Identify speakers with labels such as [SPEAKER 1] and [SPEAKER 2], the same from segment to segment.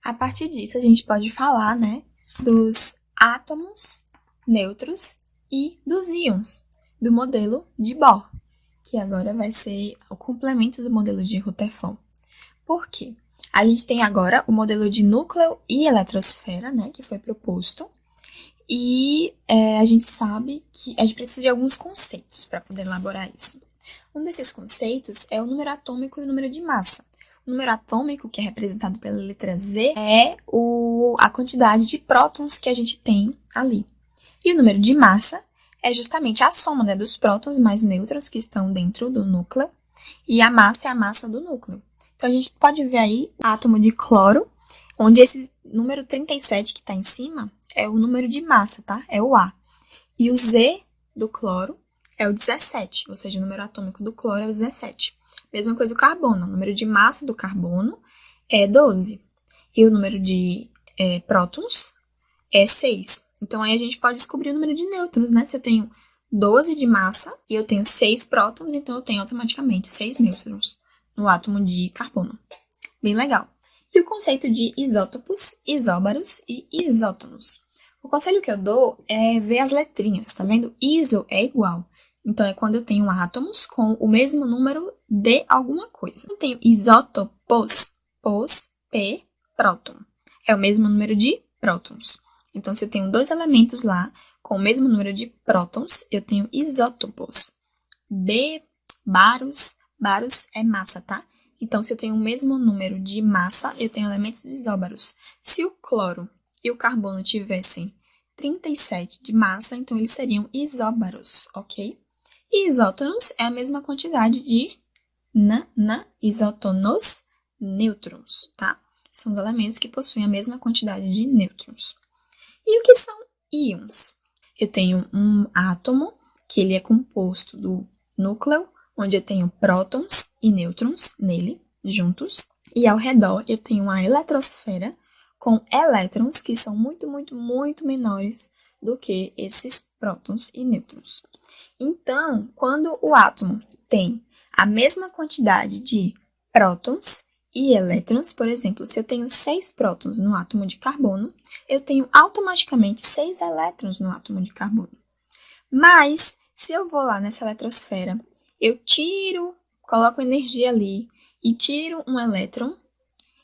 [SPEAKER 1] A partir disso, a gente pode falar, né, dos átomos, nêutrons e dos íons do modelo de Bohr, que agora vai ser o complemento do modelo de Rutherford. Por quê? A gente tem agora o modelo de núcleo e eletrosfera, né, que foi proposto, e a gente sabe que a gente precisa de alguns conceitos para poder elaborar isso. Um desses conceitos é o número atômico e o número de massa. O número atômico, que é representado pela letra Z, é a quantidade de prótons que a gente tem ali. E o número de massa é justamente a soma, né, dos prótons mais nêutrons que estão dentro do núcleo, e a massa é a massa do núcleo. Então, a gente pode ver aí átomo de cloro, onde esse número 37 que está em cima é o número de massa, tá? É o A. E o Z do cloro é o 17, ou seja, o número atômico do cloro é o 17. Mesma coisa o carbono, o número de massa do carbono é 12. E o número de prótons é 6. Então, aí a gente pode descobrir o número de nêutrons, né? Se eu tenho 12 de massa e eu tenho 6 prótons, então eu tenho automaticamente 6 nêutrons no átomo de carbono. Bem legal. E o conceito de isótopos, isóbaros e isótonos. O conselho que eu dou é ver as letrinhas, tá vendo? Iso é igual. Então, é quando eu tenho átomos com o mesmo número de alguma coisa. Eu tenho isótopos, pos, p, próton. É o mesmo número de prótons. Então, se eu tenho dois elementos lá com o mesmo número de prótons, eu tenho isótopos. Baros é massa, tá? Então, se eu tenho o mesmo número de massa, eu tenho elementos isóbaros. Se o cloro e o carbono tivessem 37 de massa, então eles seriam isóbaros, ok? E isótonos é a mesma quantidade de isótonos, nêutrons, tá? São os elementos que possuem a mesma quantidade de nêutrons. E o que são íons? Eu tenho um átomo, que ele é composto do núcleo, onde eu tenho prótons e nêutrons nele, juntos. E ao redor eu tenho uma eletrosfera com elétrons, que são muito, muito, muito menores do que esses prótons e nêutrons. Então, quando o átomo tem a mesma quantidade de prótons e elétrons, por exemplo, se eu tenho 6 prótons no átomo de carbono, eu tenho automaticamente 6 elétrons no átomo de carbono. Mas, se eu vou lá nessa eletrosfera, eu coloco energia ali e tiro um elétron,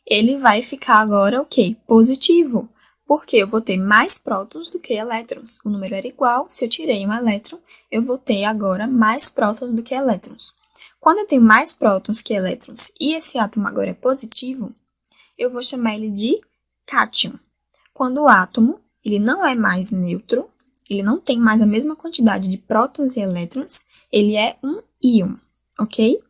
[SPEAKER 1] ele vai ficar agora o quê? Positivo. Porque eu vou ter mais prótons do que elétrons. O número era igual, se eu tirei um elétron, eu vou ter agora mais prótons do que elétrons. Quando eu tenho mais prótons que elétrons e esse átomo agora é positivo, eu vou chamar ele de cátion. Quando o átomo ele não é mais neutro, ele não tem mais a mesma quantidade de prótons e elétrons, ele é um íon, ok?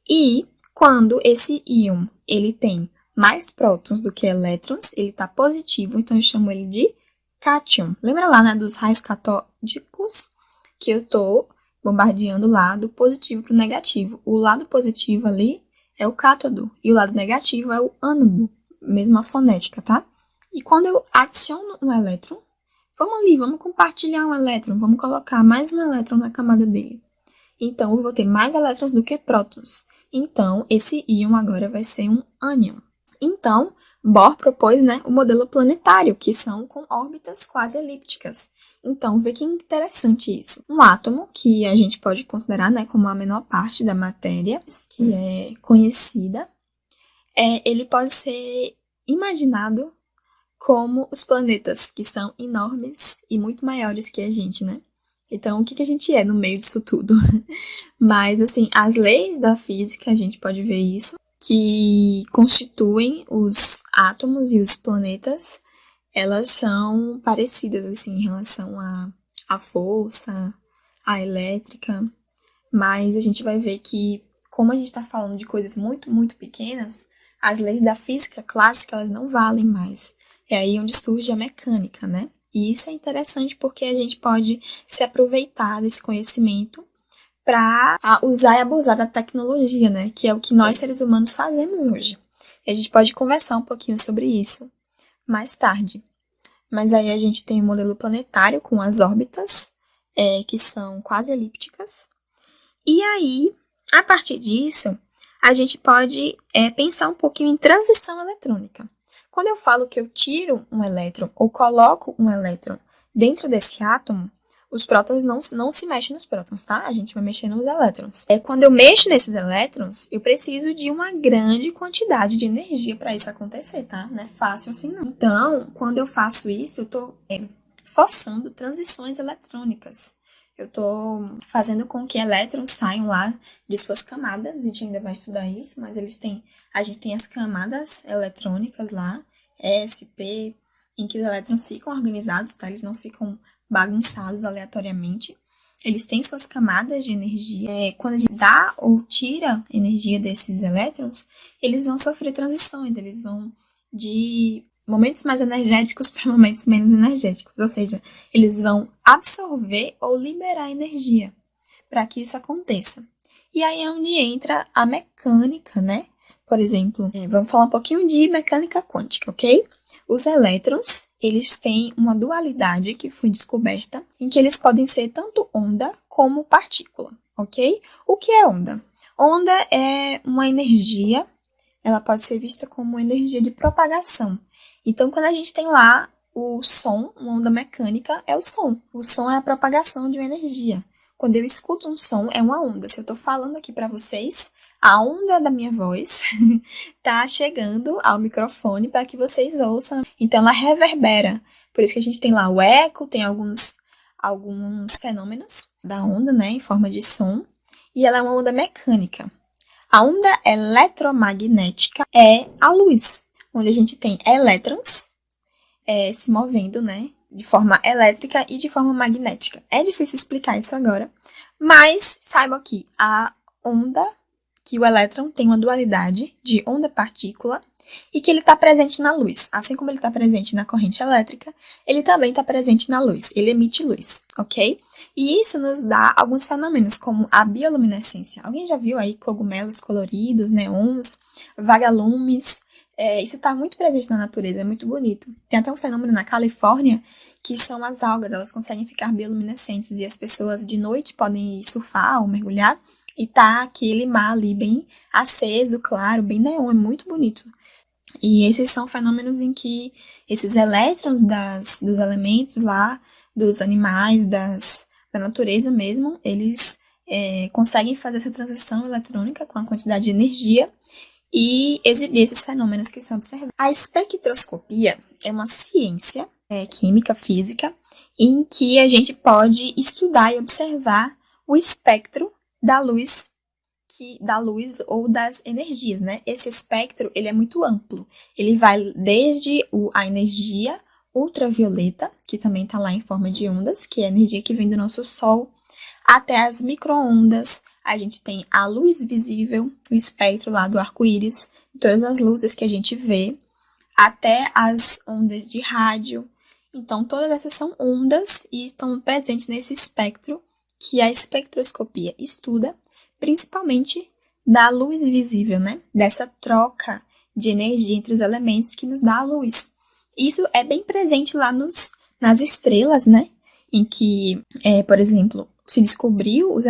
[SPEAKER 1] E quando esse íon ele tem mais prótons do que elétrons, ele está positivo, então eu chamo ele de cátion. Lembra lá, né, dos raios catódicos, que eu estou bombardeando o lado positivo para o negativo. O lado positivo ali é o cátodo e o lado negativo é o ânodo, mesma fonética, tá? E quando eu adiciono um elétron, vamos compartilhar um elétron, vamos colocar mais um elétron na camada dele. Então, eu vou ter mais elétrons do que prótons. Então, esse íon agora vai ser um ânion. Então, Bohr propôs, né, o modelo planetário, que são com órbitas quase elípticas. Então, vê que interessante isso. Um átomo, que a gente pode considerar, né, como a menor parte da matéria, que é conhecida, ele pode ser imaginado como os planetas, que são enormes e muito maiores que a gente, né? Então, o que a gente é no meio disso tudo? Mas, assim, as leis da física, a gente pode ver isso, que constituem os átomos e os planetas, elas são parecidas, assim, em relação à força, à elétrica, mas a gente vai ver que, como a gente está falando de coisas muito, muito pequenas, as leis da física clássica, elas não valem mais. É aí onde surge a mecânica, né? E isso é interessante porque a gente pode se aproveitar desse conhecimento para usar e abusar da tecnologia, né? Que é o que nós, seres humanos, fazemos hoje. E a gente pode conversar um pouquinho sobre isso mais tarde. Mas aí a gente tem o modelo planetário com as órbitas, que são quase elípticas. E aí, a partir disso, a gente pode pensar um pouquinho em transição eletrônica. Quando eu falo que eu tiro um elétron ou coloco um elétron dentro desse átomo, os prótons não se mexem nos prótons, tá? A gente vai mexer nos elétrons. Quando eu mexo nesses elétrons, eu preciso de uma grande quantidade de energia para isso acontecer, tá? Não é fácil assim, não. Então, quando eu faço isso, eu estou forçando transições eletrônicas. Eu estou fazendo com que elétrons saiam lá de suas camadas. A gente ainda vai estudar isso, mas a gente tem as camadas eletrônicas lá, S, P, em que os elétrons ficam organizados, tá? Eles não ficam bagunçados aleatoriamente. Eles têm suas camadas de energia. Quando a gente dá ou tira energia desses elétrons, eles vão sofrer transições, eles vão de momentos mais energéticos para momentos menos energéticos, ou seja, eles vão absorver ou liberar energia para que isso aconteça. E aí é onde entra a mecânica, né? Por exemplo, vamos falar um pouquinho de mecânica quântica, ok? Os elétrons, eles têm uma dualidade que foi descoberta, em que eles podem ser tanto onda como partícula, ok? O que é onda? Onda é uma energia, ela pode ser vista como uma energia de propagação. Então, quando a gente tem lá o som, uma onda mecânica, é o som. O som é a propagação de uma energia. Quando eu escuto um som, é uma onda. Se eu estou falando aqui para vocês, a onda da minha voz tá chegando ao microfone para que vocês ouçam. Então, ela reverbera. Por isso que a gente tem lá o eco, tem alguns fenômenos da onda, né, em forma de som. E ela é uma onda mecânica. A onda eletromagnética é a luz, onde a gente tem elétrons se movendo, né, de forma elétrica e de forma magnética. É difícil explicar isso agora, mas saiba que que o elétron tem uma dualidade de onda-partícula e que ele está presente na luz. Assim como ele está presente na corrente elétrica, ele também está presente na luz, ele emite luz, ok? E isso nos dá alguns fenômenos, como a bioluminescência. Alguém já viu aí cogumelos coloridos, neons, vagalumes? Isso está muito presente na natureza, é muito bonito. Tem até um fenômeno na Califórnia, que são as algas, elas conseguem ficar bioluminescentes e as pessoas de noite podem ir surfar ou mergulhar e tá aquele mar ali bem aceso, claro, bem neon, é muito bonito. E esses são fenômenos em que esses elétrons dos elementos lá, dos animais, da natureza mesmo, eles conseguem fazer essa transição eletrônica com a quantidade de energia e exibir esses fenômenos que são observados. A espectroscopia é uma ciência química, física, em que a gente pode estudar e observar o espectro da luz ou das energias, né? Esse espectro, ele é muito amplo. Ele vai desde a energia ultravioleta, que também está lá em forma de ondas, que é a energia que vem do nosso Sol, até as micro-ondas. A gente tem a luz visível, o espectro lá do arco-íris, todas as luzes que a gente vê, até as ondas de rádio. Então, todas essas são ondas e estão presentes nesse espectro que a espectroscopia estuda, principalmente da luz visível, né? Dessa troca de energia entre os elementos que nos dá a luz. Isso é bem presente lá nas estrelas, né? Em que, por exemplo, se descobriu os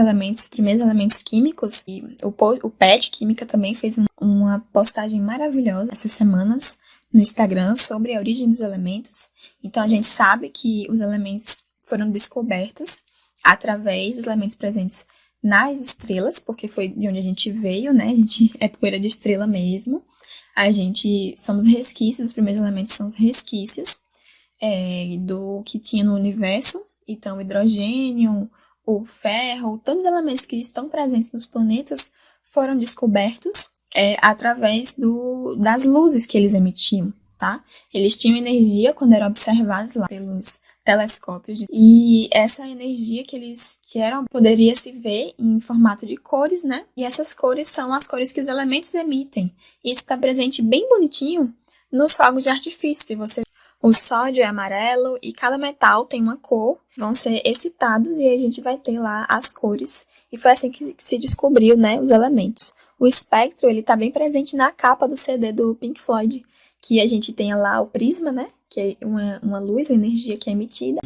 [SPEAKER 1] primeiros elementos químicos, e o PET Química também fez uma postagem maravilhosa essas semanas no Instagram sobre a origem dos elementos. Então, a gente sabe que os elementos foram descobertos através dos elementos presentes nas estrelas, porque foi de onde a gente veio, né? A gente é poeira de estrela mesmo. Somos resquícios, os primeiros elementos são os resquícios do que tinha no universo. Então, o hidrogênio, o ferro, todos os elementos que estão presentes nos planetas foram descobertos através das luzes que eles emitiam, tá? Eles tinham energia quando eram observados lá pelos telescópios, e essa energia que eram poderia se ver em formato de cores, né? E essas cores são as cores que os elementos emitem. Isso está presente bem bonitinho nos fogos de artifício. O sódio é amarelo e cada metal tem uma cor, vão ser excitados e a gente vai ter lá as cores. E foi assim que se descobriu, né, os elementos. O espectro, ele tá bem presente na capa do CD do Pink Floyd, que a gente tem lá o prisma, né, que é uma luz, uma energia que é emitida.